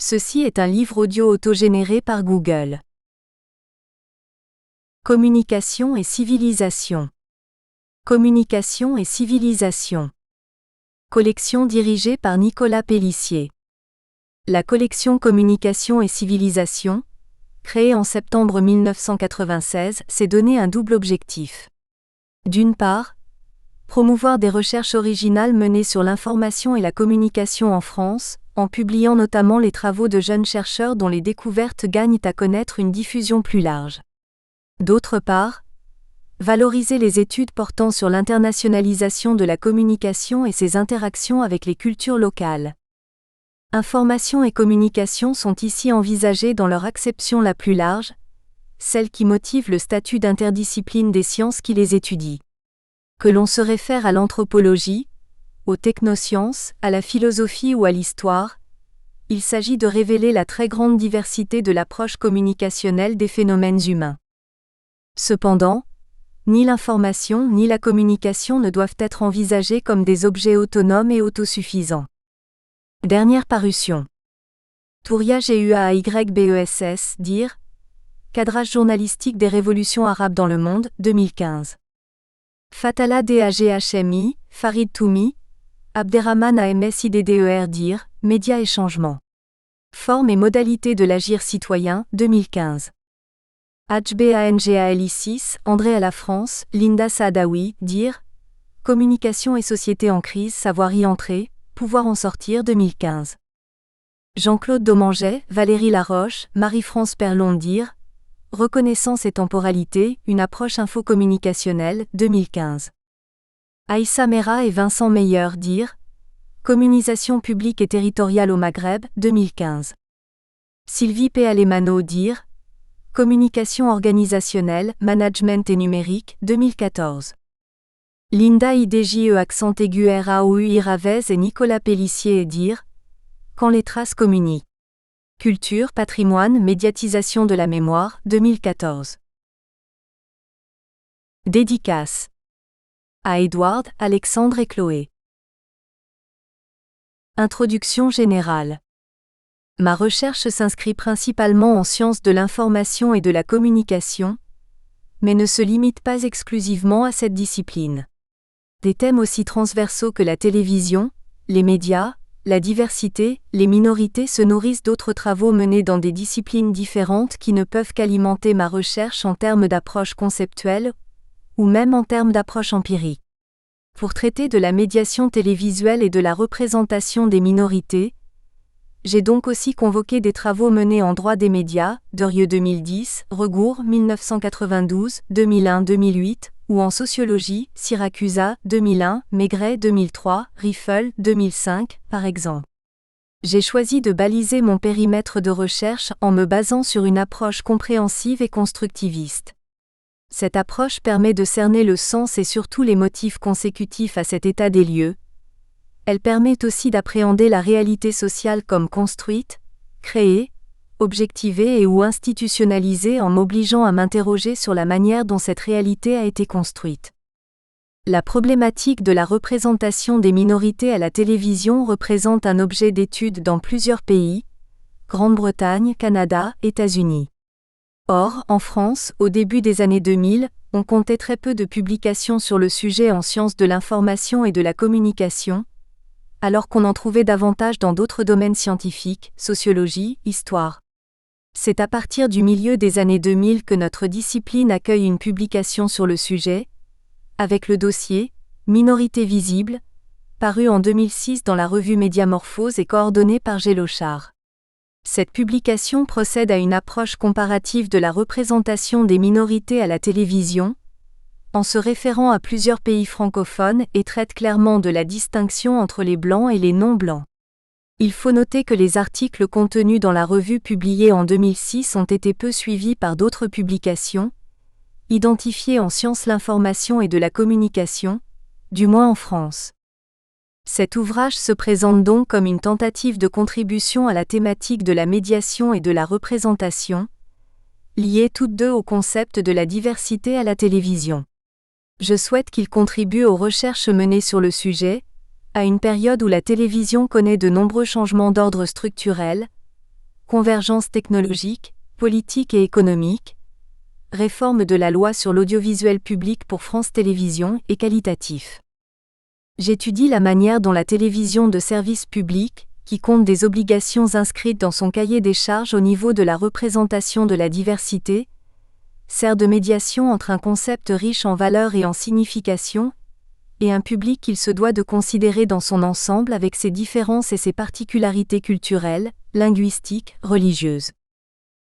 Ceci est un livre audio autogénéré par Google. Communication et civilisation. Communication et civilisation. Collection dirigée par Nicolas Pélissier. La collection Communication et civilisation, créée en septembre 1996, s'est donné un double objectif. D'une part, promouvoir des recherches originales menées sur l'information et la communication en France, en publiant notamment les travaux de jeunes chercheurs dont les découvertes gagnent à connaître une diffusion plus large. D'autre part, valoriser les études portant sur l'internationalisation de la communication et ses interactions avec les cultures locales. Information et communication sont ici envisagées dans leur acception la plus large, celle qui motive le statut d'interdiscipline des sciences qui les étudient. Que l'on se réfère à l'anthropologie, aux technosciences, à la philosophie ou à l'histoire, il s'agit de révéler la très grande diversité de l'approche communicationnelle des phénomènes humains. Cependant, ni l'information ni la communication ne doivent être envisagées comme des objets autonomes et autosuffisants. Dernière parution. Touria GUAAYBESS, dire Cadrage journalistique des révolutions arabes dans le monde, 2015. Fatala DAGHMI, Farid Toumi, Abderrahman AMSIDDER, dire Médias et changements. Forme et modalités de l'agir citoyen, 2015. HBANGALI6, André à la France, Linda Saadawi, dire Communication et société en crise, savoir y entrer, pouvoir en sortir, 2015. Jean-Claude Domanget, Valérie Laroche, Marie-France Perlon, dire Reconnaissance et temporalité, une approche infocommunicationnelle, 2015. Aïssa Mera et Vincent Meyer, dire Communisation publique et territoriale au Maghreb, 2015. Sylvie P. Alemano, dire Communication organisationnelle, management et numérique, 2014. Linda IDJE accent aigu RAOUI Ravez et Nicolas Pélissier, dire Quand les traces communiquent. Culture, patrimoine, médiatisation de la mémoire, 2014. Dédicace. À Edward, Alexandre et Chloé. Introduction générale. Ma recherche s'inscrit principalement en sciences de l'information et de la communication, mais ne se limite pas exclusivement à cette discipline. Des thèmes aussi transversaux que la télévision, les médias, la diversité, les minorités se nourrissent d'autres travaux menés dans des disciplines différentes qui ne peuvent qu'alimenter ma recherche en termes d'approche conceptuelle ou même en termes d'approche empirique. Pour traiter de la médiation télévisuelle et de la représentation des minorités, j'ai donc aussi convoqué des travaux menés en droit des médias, Derieux 2010, Regour 1992, 2001-2008, ou en sociologie, Siracusa 2001, Maigret 2003, Riffel 2005, par exemple. J'ai choisi de baliser mon périmètre de recherche en me basant sur une approche compréhensive et constructiviste. Cette approche permet de cerner le sens et surtout les motifs consécutifs à cet état des lieux. Elle permet aussi d'appréhender la réalité sociale comme construite, créée, objectivée et ou institutionnalisée en m'obligeant à m'interroger sur la manière dont cette réalité a été construite. La problématique de la représentation des minorités à la télévision représente un objet d'étude dans plusieurs pays, Grande-Bretagne, Canada, États-Unis. Or, en France, au début des années 2000, on comptait très peu de publications sur le sujet en sciences de l'information et de la communication, alors qu'on en trouvait davantage dans d'autres domaines scientifiques, sociologie, histoire. C'est à partir du milieu des années 2000 que notre discipline accueille une publication sur le sujet, avec le dossier « Minorité visible », paru en 2006 dans la revue Médiamorphose et coordonné par Gélochard. Cette publication procède à une approche comparative de la représentation des minorités à la télévision, en se référant à plusieurs pays francophones et traite clairement de la distinction entre les blancs et les non-blancs. Il faut noter que les articles contenus dans la revue publiée en 2006 ont été peu suivis par d'autres publications, identifiées en sciences l'information et de la communication, du moins en France. Cet ouvrage se présente donc comme une tentative de contribution à la thématique de la médiation et de la représentation, liées toutes deux au concept de la diversité à la télévision. Je souhaite qu'il contribue aux recherches menées sur le sujet, à une période où la télévision connaît de nombreux changements d'ordre structurel, convergence technologique, politique et économique, réforme de la loi sur l'audiovisuel public pour France Télévisions et qualitatif. J'étudie la manière dont la télévision de service public, qui compte des obligations inscrites dans son cahier des charges au niveau de la représentation de la diversité, sert de médiation entre un concept riche en valeurs et en signification, et un public qu'il se doit de considérer dans son ensemble avec ses différences et ses particularités culturelles, linguistiques, religieuses.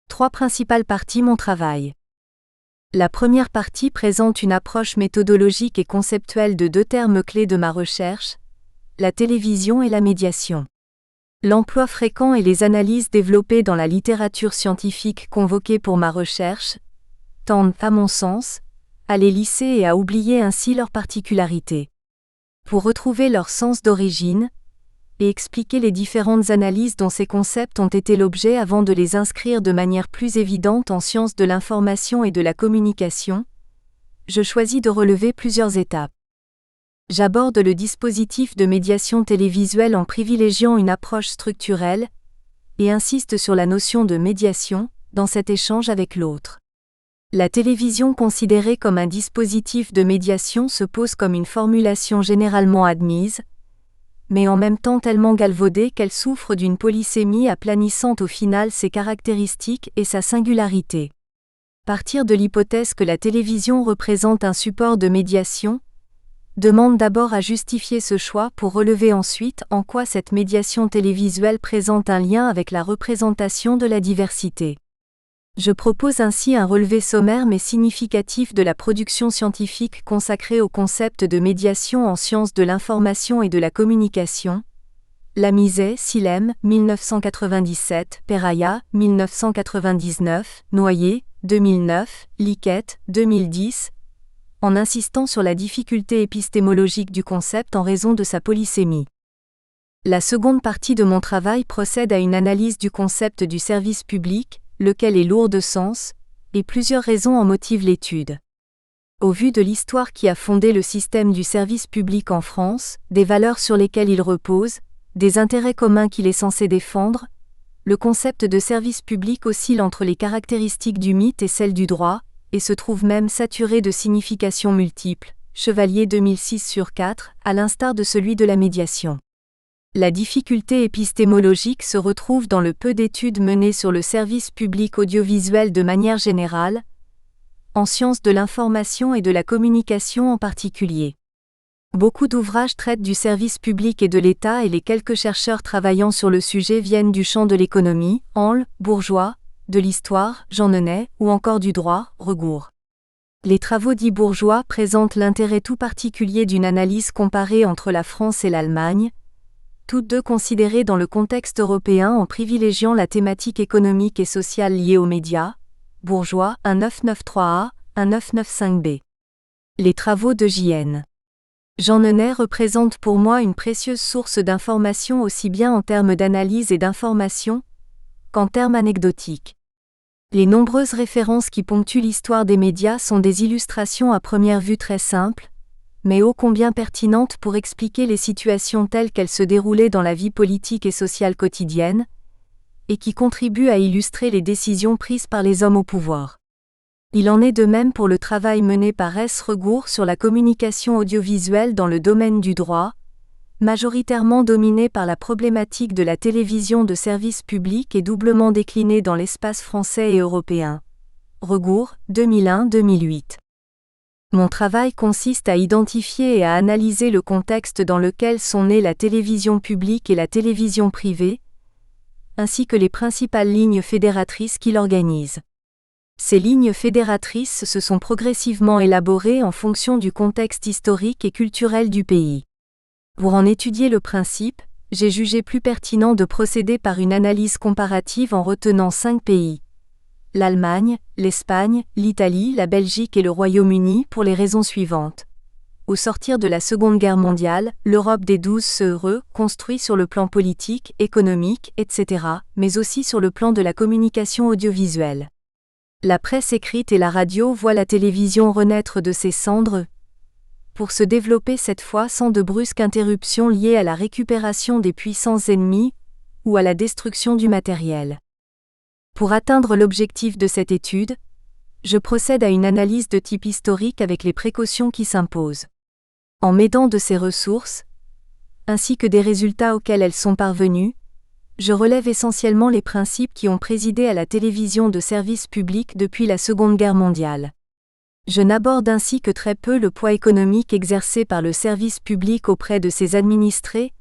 3 principales parties mon travail. La première partie présente une approche méthodologique et conceptuelle de 2 termes clés de ma recherche, la télévision et la médiation. L'emploi fréquent et les analyses développées dans la littérature scientifique convoquée pour ma recherche tendent, à mon sens, à les lisser et à oublier ainsi leurs particularités. Pour retrouver leur sens d'origine, et expliquer les différentes analyses dont ces concepts ont été l'objet avant de les inscrire de manière plus évidente en sciences de l'information et de la communication, je choisis de relever plusieurs étapes. J'aborde le dispositif de médiation télévisuelle en privilégiant une approche structurelle, et insiste sur la notion de médiation, dans cet échange avec l'autre. La télévision considérée comme un dispositif de médiation se pose comme une formulation généralement admise, mais en même temps tellement galvaudée qu'elle souffre d'une polysémie aplanissant au final ses caractéristiques et sa singularité. Partir de l'hypothèse que la télévision représente un support de médiation demande d'abord à justifier ce choix pour relever ensuite en quoi cette médiation télévisuelle présente un lien avec la représentation de la diversité. Je propose ainsi un relevé sommaire mais significatif de la production scientifique consacrée au concept de médiation en sciences de l'information et de la communication. Lamizet, Silem, 1997, Peraya, 1999, Noyer, 2009, Liquette, 2010, en insistant sur la difficulté épistémologique du concept en raison de sa polysémie. La seconde partie de mon travail procède à une analyse du concept du service public, lequel est lourd de sens, et plusieurs raisons en motivent l'étude. Au vu de l'histoire qui a fondé le système du service public en France, des valeurs sur lesquelles il repose, des intérêts communs qu'il est censé défendre, le concept de service public oscille entre les caractéristiques du mythe et celles du droit, et se trouve même saturé de significations multiples, Chevalier 2006/4, à l'instar de celui de la médiation. La difficulté épistémologique se retrouve dans le peu d'études menées sur le service public audiovisuel de manière générale, en sciences de l'information et de la communication en particulier. Beaucoup d'ouvrages traitent du service public et de l'État et les quelques chercheurs travaillant sur le sujet viennent du champ de l'économie, Anle, Bourgeois, de l'histoire, Jean Nenet, ou encore du droit, Regour. Les travaux dits bourgeois présentent l'intérêt tout particulier d'une analyse comparée entre la France et l'Allemagne, toutes deux considérées dans le contexte européen en privilégiant la thématique économique et sociale liée aux médias, Bourgeois, 1993A, 1995B. Les travaux de J.N. Jean Nenet représentent pour moi une précieuse source d'information aussi bien en termes d'analyse et d'information qu'en termes anecdotiques. Les nombreuses références qui ponctuent l'histoire des médias sont des illustrations à première vue très simples, mais ô combien pertinentes pour expliquer les situations telles qu'elles se déroulaient dans la vie politique et sociale quotidienne, et qui contribuent à illustrer les décisions prises par les hommes au pouvoir. Il en est de même pour le travail mené par S. Regour sur la communication audiovisuelle dans le domaine du droit, majoritairement dominé par la problématique de la télévision de service public et doublement déclinée dans l'espace français et européen. Regour, 2001-2008. Mon travail consiste à identifier et à analyser le contexte dans lequel sont nées la télévision publique et la télévision privée, ainsi que les principales lignes fédératrices qui l'organisent. Ces lignes fédératrices se sont progressivement élaborées en fonction du contexte historique et culturel du pays. Pour en étudier le principe, j'ai jugé plus pertinent de procéder par une analyse comparative en retenant 5 pays. L'Allemagne, l'Espagne, l'Italie, la Belgique et le Royaume-Uni pour les raisons suivantes. Au sortir de la Seconde Guerre mondiale, l'Europe des 12 se construit sur le plan politique, économique, etc., mais aussi sur le plan de la communication audiovisuelle. La presse écrite et la radio voient la télévision renaître de ses cendres, pour se développer cette fois sans de brusques interruptions liées à la récupération des puissances ennemies ou à la destruction du matériel. Pour atteindre l'objectif de cette étude, je procède à une analyse de type historique avec les précautions qui s'imposent. En m'aidant de ces ressources, ainsi que des résultats auxquels elles sont parvenues, je relève essentiellement les principes qui ont présidé à la télévision de service public depuis la Seconde Guerre mondiale. Je n'aborde ainsi que très peu le poids économique exercé par le service public auprès de ses administrés,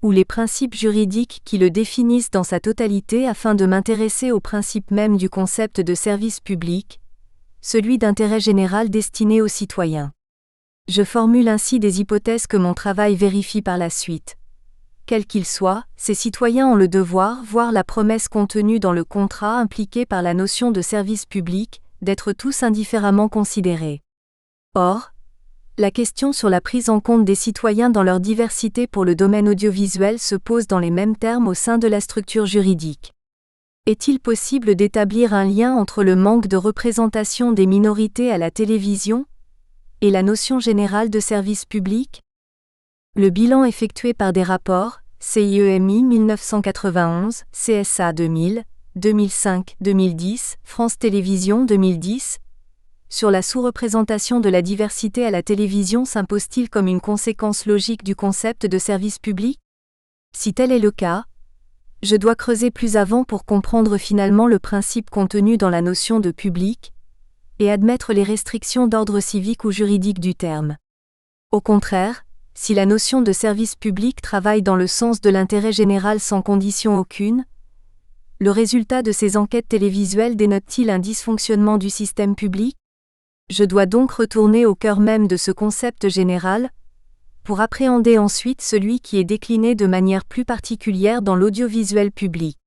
ou les principes juridiques qui le définissent dans sa totalité afin de m'intéresser au principe même du concept de service public, celui d'intérêt général destiné aux citoyens. Je formule ainsi des hypothèses que mon travail vérifie par la suite. Quels qu'ils soient, ces citoyens ont le devoir, voire la promesse contenue dans le contrat impliqué par la notion de service public, d'être tous indifféremment considérés. Or, la question sur la prise en compte des citoyens dans leur diversité pour le domaine audiovisuel se pose dans les mêmes termes au sein de la structure juridique. Est-il possible d'établir un lien entre le manque de représentation des minorités à la télévision et la notion générale de service public? Le bilan effectué par des rapports, CIEMI 1991, CSA 2000, 2005, 2010, France Télévisions 2010, sur la sous-représentation de la diversité à la télévision s'impose-t-il comme une conséquence logique du concept de service public? Si tel est le cas, je dois creuser plus avant pour comprendre finalement le principe contenu dans la notion de public, et admettre les restrictions d'ordre civique ou juridique du terme. Au contraire, si la notion de service public travaille dans le sens de l'intérêt général sans condition aucune, le résultat de ces enquêtes télévisuelles dénote-t-il un dysfonctionnement du système public? Je dois donc retourner au cœur même de ce concept général, pour appréhender ensuite celui qui est décliné de manière plus particulière dans l'audiovisuel public.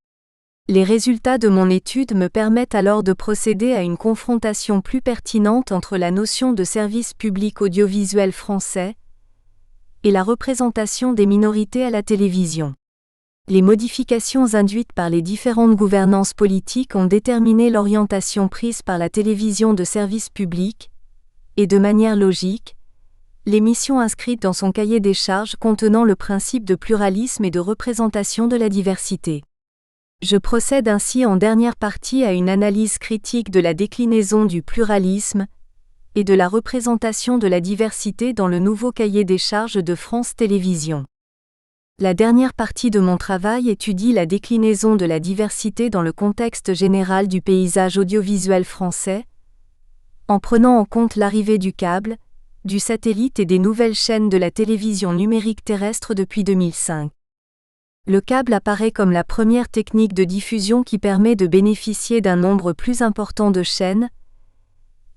Les résultats de mon étude me permettent alors de procéder à une confrontation plus pertinente entre la notion de service public audiovisuel français et la représentation des minorités à la télévision. Les modifications induites par les différentes gouvernances politiques ont déterminé l'orientation prise par la télévision de service public, et de manière logique, l'émission inscrite dans son cahier des charges contenant le principe de pluralisme et de représentation de la diversité. Je procède ainsi en dernière partie à une analyse critique de la déclinaison du pluralisme et de la représentation de la diversité dans le nouveau cahier des charges de France Télévisions. La dernière partie de mon travail étudie la déclinaison de la diversité dans le contexte général du paysage audiovisuel français, en prenant en compte l'arrivée du câble, du satellite et des nouvelles chaînes de la télévision numérique terrestre depuis 2005. Le câble apparaît comme la première technique de diffusion qui permet de bénéficier d'un nombre plus important de chaînes.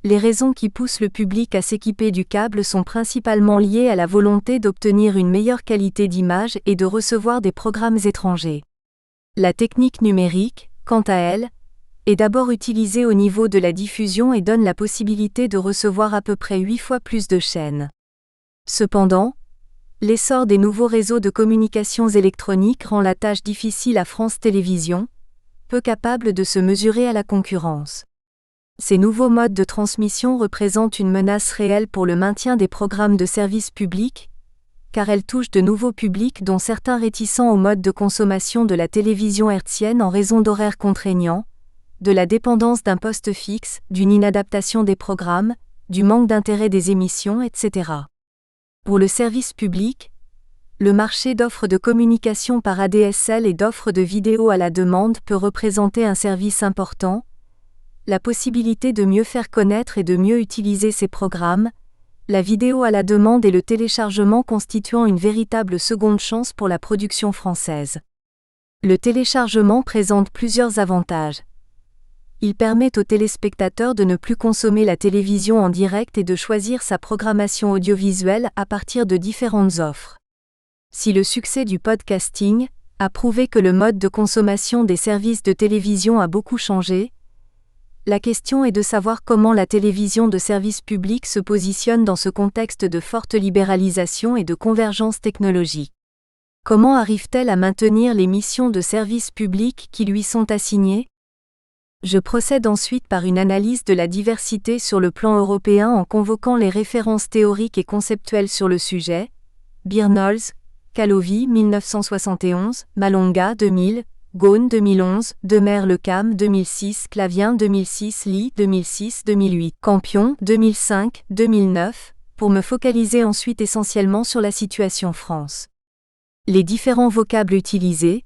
Les raisons qui poussent le public à s'équiper du câble sont principalement liées à la volonté d'obtenir une meilleure qualité d'image et de recevoir des programmes étrangers. La technique numérique, quant à elle, est d'abord utilisée au niveau de la diffusion et donne la possibilité de recevoir à peu près 8 fois plus de chaînes. Cependant, l'essor des nouveaux réseaux de communications électroniques rend la tâche difficile à France Télévisions, peu capable de se mesurer à la concurrence. Ces nouveaux modes de transmission représentent une menace réelle pour le maintien des programmes de service public, car elles touchent de nouveaux publics dont certains réticents au mode de consommation de la télévision hertzienne en raison d'horaires contraignants, de la dépendance d'un poste fixe, d'une inadaptation des programmes, du manque d'intérêt des émissions, etc. Pour le service public, le marché d'offres de communication par ADSL et d'offres de vidéo à la demande peut représenter un service important, la possibilité de mieux faire connaître et de mieux utiliser ces programmes, la vidéo à la demande et le téléchargement constituant une véritable seconde chance pour la production française. Le téléchargement présente plusieurs avantages. Il permet aux téléspectateurs de ne plus consommer la télévision en direct et de choisir sa programmation audiovisuelle à partir de différentes offres. Si le succès du podcasting a prouvé que le mode de consommation des services de télévision a beaucoup changé, la question est de savoir comment la télévision de service public se positionne dans ce contexte de forte libéralisation et de convergence technologique. Comment arrive-t-elle à maintenir les missions de service public qui lui sont assignées? Je procède ensuite par une analyse de la diversité sur le plan européen en convoquant les références théoriques et conceptuelles sur le sujet, Birnolz, Calovi 1971, Malonga 2000, Ghosn 2011, Demer-le-Cam 2006, Clavien 2006, Lee 2006-2008, Campion 2005-2009, pour me focaliser ensuite essentiellement sur la situation France. Les différents vocables utilisés,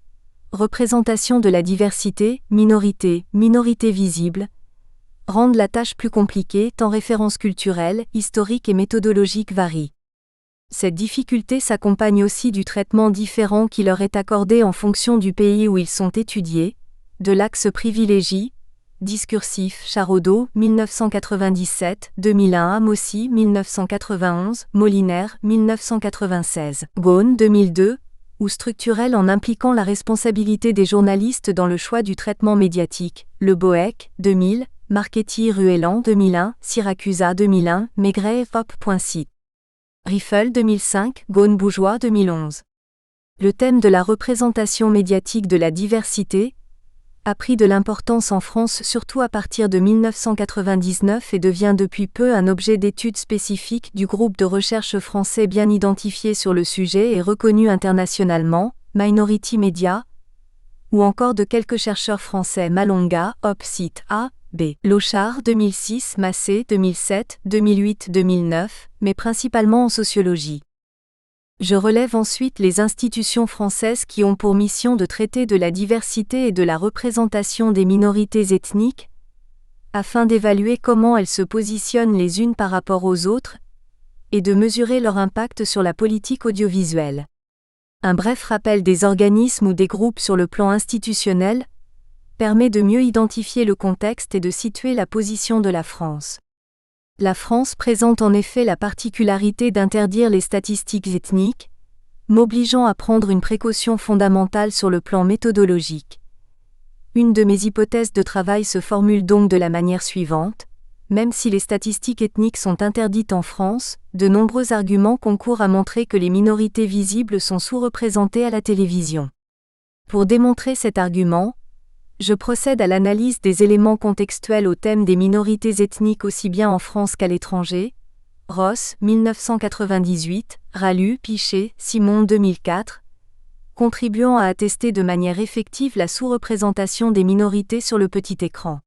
représentation de la diversité, minorité, minorité visible, rendent la tâche plus compliquée tant références culturelles, historiques et méthodologiques varient. Cette difficulté s'accompagne aussi du traitement différent qui leur est accordé en fonction du pays où ils sont étudiés, de l'axe privilégie, discursif, Charodeau, 1997, 2001, Amossi, 1991, Molinaire, 1996, Ghosn, 2002, ou structurel en impliquant la responsabilité des journalistes dans le choix du traitement médiatique, Le Boeck, 2000, Marchetti-Ruellan, 2001, Syracusa, 2001, Maigret, Pop.site. Riffel 2005, Ghosn-Bourgeois 2011. Le thème de la représentation médiatique de la diversité a pris de l'importance en France surtout à partir de 1999 et devient depuis peu un objet d'étude spécifique du groupe de recherche français bien identifié sur le sujet et reconnu internationalement, Minority Media, ou encore de quelques chercheurs français Malonga, Op-Site A, B. Lochard 2006, Massé 2007, 2008-2009, mais principalement en sociologie. Je relève ensuite les institutions françaises qui ont pour mission de traiter de la diversité et de la représentation des minorités ethniques, afin d'évaluer comment elles se positionnent les unes par rapport aux autres, et de mesurer leur impact sur la politique audiovisuelle. Un bref rappel des organismes ou des groupes sur le plan institutionnel permet de mieux identifier le contexte et de situer la position de la France. La France présente en effet la particularité d'interdire les statistiques ethniques, m'obligeant à prendre une précaution fondamentale sur le plan méthodologique. Une de mes hypothèses de travail se formule donc de la manière suivante: même si les statistiques ethniques sont interdites en France, de nombreux arguments concourent à montrer que les minorités visibles sont sous-représentées à la télévision. Pour démontrer cet argument, je procède à l'analyse des éléments contextuels au thème des minorités ethniques aussi bien en France qu'à l'étranger. Ross, 1998, Ralu, Pichet, Simon, 2004, contribuant à attester de manière effective la sous-représentation des minorités sur le petit écran.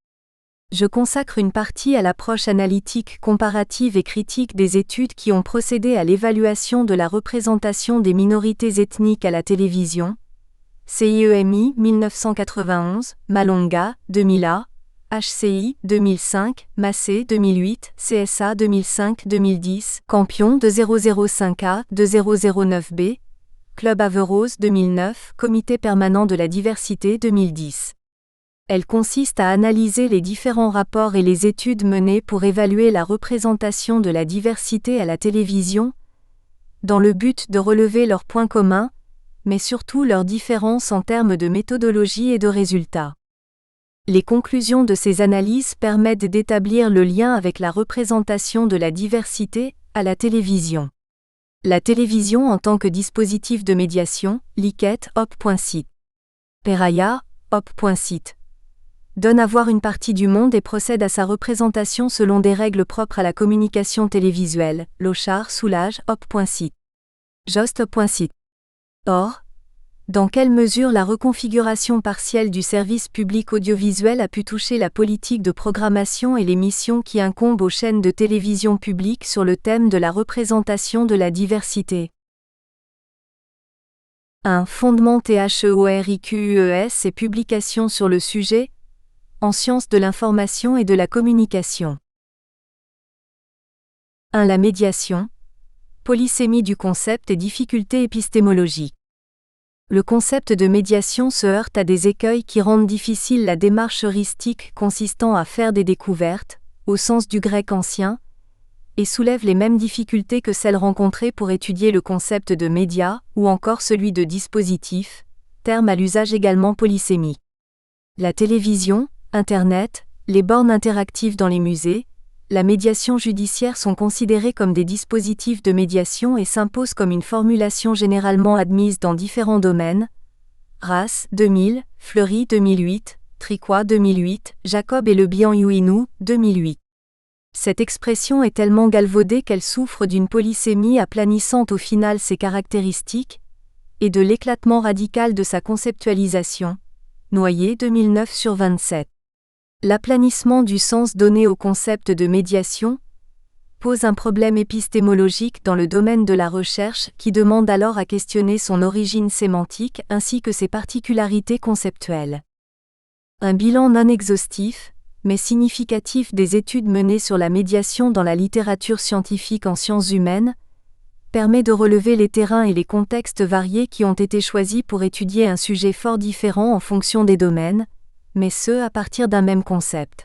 Je consacre une partie à l'approche analytique, comparative et critique des études qui ont procédé à l'évaluation de la représentation des minorités ethniques à la télévision. CIEMI 1991, Malonga 2000A, HCI 2005, Massé 2008, CSA 2005-2010, Campion 2005A 2009B, Club Averroès 2009, Comité permanent de la diversité 2010. Elle consiste à analyser les différents rapports et les études menées pour évaluer la représentation de la diversité à la télévision, dans le but de relever leurs points communs, mais surtout leurs différences en termes de méthodologie et de résultats. Les conclusions de ces analyses permettent d'établir le lien avec la représentation de la diversité à la télévision. La télévision en tant que dispositif de médiation, Liquette, Op.site. Peraya, Op.site. Donne à voir une partie du monde et procède à sa représentation selon des règles propres à la communication télévisuelle, Lochard, Soulage, Op.site. Jost, Op.site. Or, dans quelle mesure la reconfiguration partielle du service public audiovisuel a pu toucher la politique de programmation et les missions qui incombent aux chaînes de télévision publiques sur le thème de la représentation de la diversité? 1. Fondement THEORIQUES et publications sur le sujet, en sciences de l'information et de la communication. 1. La médiation, polysémie du concept et difficultés épistémologiques. Le concept de médiation se heurte à des écueils qui rendent difficile la démarche heuristique consistant à faire des découvertes, au sens du grec ancien, et soulève les mêmes difficultés que celles rencontrées pour étudier le concept de média, ou encore celui de dispositif, terme à l'usage également polysémique. La télévision, Internet, les bornes interactives dans les musées, la médiation judiciaire sont considérés comme des dispositifs de médiation et s'imposent comme une formulation généralement admise dans différents domaines. Race, 2000, Fleury, 2008, Tricois, 2008, Jacob et Le Bihan-Youinou, 2008. Cette expression est tellement galvaudée qu'elle souffre d'une polysémie aplanissant au final ses caractéristiques, et de l'éclatement radical de sa conceptualisation, Noyer 2009/27. L'aplanissement du sens donné au concept de médiation pose un problème épistémologique dans le domaine de la recherche qui demande alors à questionner son origine sémantique ainsi que ses particularités conceptuelles. Un bilan non exhaustif, mais significatif des études menées sur la médiation dans la littérature scientifique en sciences humaines permet de relever les terrains et les contextes variés qui ont été choisis pour étudier un sujet fort différent en fonction des domaines, mais ce à partir d'un même concept.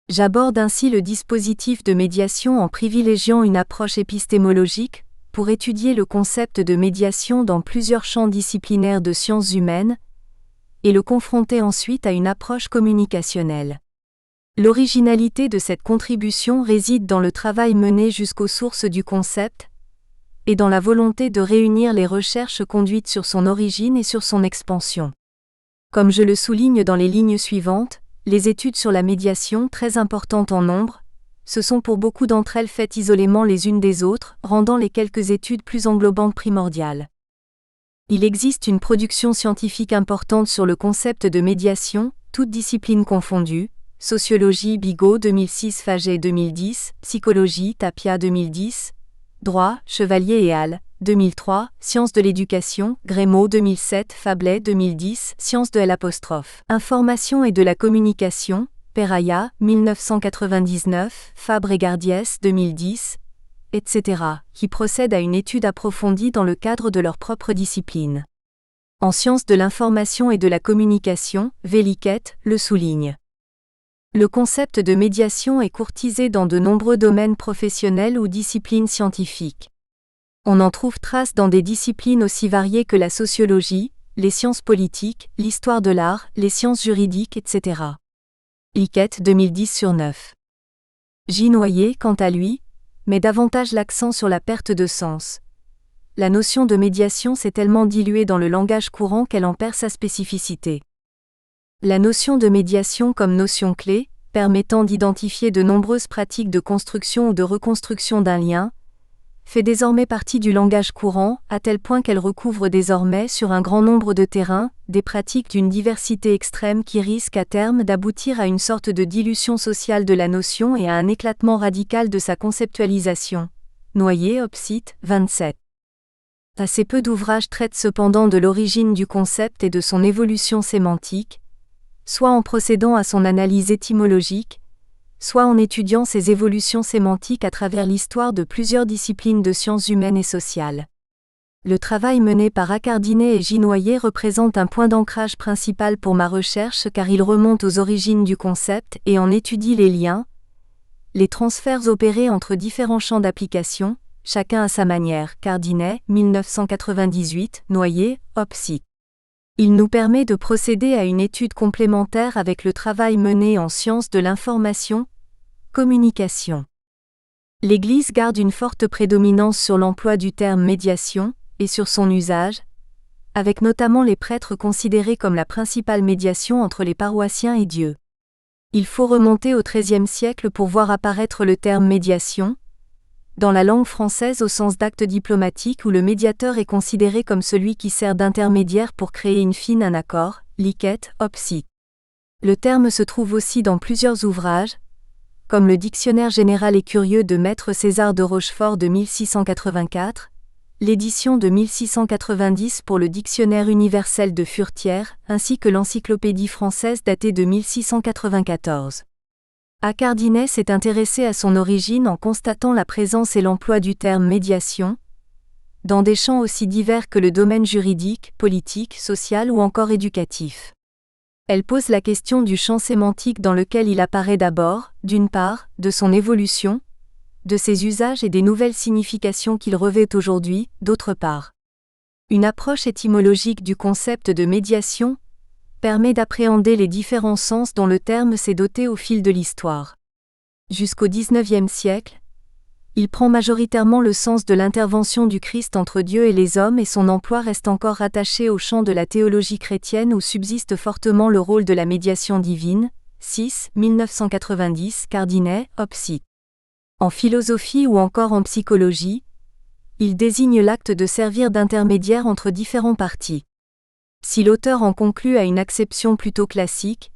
J'aborde ainsi le dispositif de médiation en privilégiant une approche épistémologique, pour étudier le concept de médiation dans plusieurs champs disciplinaires de sciences humaines, et le confronter ensuite à une approche communicationnelle. L'originalité de cette contribution réside dans le travail mené jusqu'aux sources du concept, et dans la volonté de réunir les recherches conduites sur son origine et sur son expansion. Comme je le souligne dans les lignes suivantes, les études sur la médiation, très importantes en nombre, se sont pour beaucoup d'entre elles faites isolément les unes des autres, rendant les quelques études plus englobantes primordiales. Il existe une production scientifique importante sur le concept de médiation, toutes disciplines confondues: sociologie Bigot 2006, Faget 2010, psychologie Tapia 2010, droit Chevalier et al. 2003, sciences de l'éducation, Grémaud 2007, Fablet 2010, sciences de l', information et de la communication, Peraya 1999, Fabre et Gardiès 2010, etc., qui procèdent à une étude approfondie dans le cadre de leur propre discipline. En sciences de l'information et de la communication, Véliquette le souligne. Le concept de médiation est courtisé dans de nombreux domaines professionnels ou disciplines scientifiques. On en trouve trace dans des disciplines aussi variées que la sociologie, les sciences politiques, l'histoire de l'art, les sciences juridiques, etc. Liquette 2010/9. J. Noyer, quant à lui, met davantage l'accent sur la perte de sens. La notion de médiation s'est tellement diluée dans le langage courant qu'elle en perd sa spécificité. La notion de médiation comme notion clé, permettant d'identifier de nombreuses pratiques de construction ou de reconstruction d'un lien, fait désormais partie du langage courant, à tel point qu'elle recouvre désormais sur un grand nombre de terrains, des pratiques d'une diversité extrême qui risquent à terme d'aboutir à une sorte de dilution sociale de la notion et à un éclatement radical de sa conceptualisation. Noyer, Opsite, 27. Assez peu d'ouvrages traitent cependant de l'origine du concept et de son évolution sémantique, soit en procédant à son analyse étymologique, soit en étudiant ses évolutions sémantiques à travers l'histoire de plusieurs disciplines de sciences humaines et sociales. Le travail mené par Accardinet et J. Noyer représente un point d'ancrage principal pour ma recherche car il remonte aux origines du concept et en étudie les liens, les transferts opérés entre différents champs d'application, chacun à sa manière. Cardinet, 1998, Noyer, Opsite. Il nous permet de procéder à une étude complémentaire avec le travail mené en sciences de l'information, communication. L'Église garde une forte prédominance sur l'emploi du terme médiation, et sur son usage, avec notamment les prêtres considérés comme la principale médiation entre les paroissiens et Dieu. Il faut remonter au XIIIe siècle pour voir apparaître le terme médiation, dans la langue française au sens d'acte diplomatique où le médiateur est considéré comme celui qui sert d'intermédiaire pour créer in fine un accord, Liquette, Opsite. Le terme se trouve aussi dans plusieurs ouvrages, comme le Dictionnaire général et curieux de Maître César de Rochefort de 1684, l'édition de 1690 pour le Dictionnaire universel de Furetière, ainsi que l'Encyclopédie française datée de 1694. Accardinet s'est intéressé à son origine en constatant la présence et l'emploi du terme médiation, dans des champs aussi divers que le domaine juridique, politique, social ou encore éducatif. Elle pose la question du champ sémantique dans lequel il apparaît d'abord, d'une part, de son évolution, de ses usages et des nouvelles significations qu'il revêt aujourd'hui, d'autre part. Une approche étymologique du concept de médiation permet d'appréhender les différents sens dont le terme s'est doté au fil de l'histoire. Jusqu'au XIXe siècle, il prend majoritairement le sens de l'intervention du Christ entre Dieu et les hommes et son emploi reste encore rattaché au champ de la théologie chrétienne où subsiste fortement le rôle de la médiation divine. 6, 1990, Cardinet, Opsite. En philosophie ou encore en psychologie, il désigne l'acte de servir d'intermédiaire entre différents partis. Si l'auteur en conclut à une acception plutôt classique,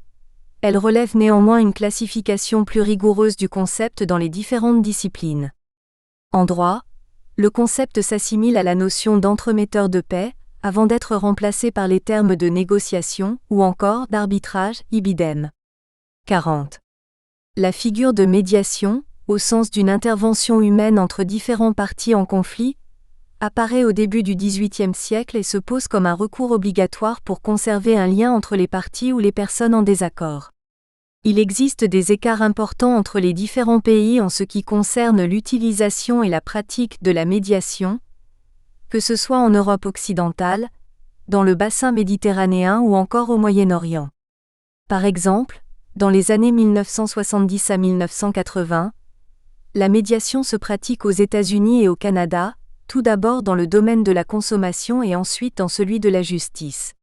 elle relève néanmoins une classification plus rigoureuse du concept dans les différentes disciplines. En droit, le concept s'assimile à la notion d'entremetteur de paix, avant d'être remplacé par les termes de négociation ou encore d'arbitrage, ibidem. 40. La figure de médiation, au sens d'une intervention humaine entre différents parties en conflit, apparaît au début du XVIIIe siècle et se pose comme un recours obligatoire pour conserver un lien entre les parties ou les personnes en désaccord. Il existe des écarts importants entre les différents pays en ce qui concerne l'utilisation et la pratique de la médiation, que ce soit en Europe occidentale, dans le bassin méditerranéen ou encore au Moyen-Orient. Par exemple, dans les années 1970 à 1980, la médiation se pratique aux États-Unis et au Canada, tout d'abord dans le domaine de la consommation et ensuite dans celui de la justice.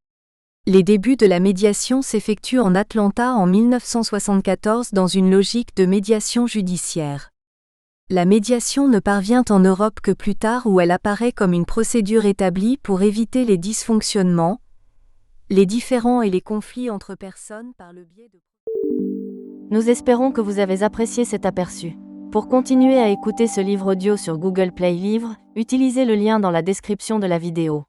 Les débuts de la médiation s'effectuent en Atlanta en 1974 dans une logique de médiation judiciaire. La médiation ne parvient en Europe que plus tard où elle apparaît comme une procédure établie pour éviter les dysfonctionnements, les différends et les conflits entre personnes par le biais de... Nous espérons que vous avez apprécié cet aperçu. Pour continuer à écouter ce livre audio sur Google Play Livres, utilisez le lien dans la description de la vidéo.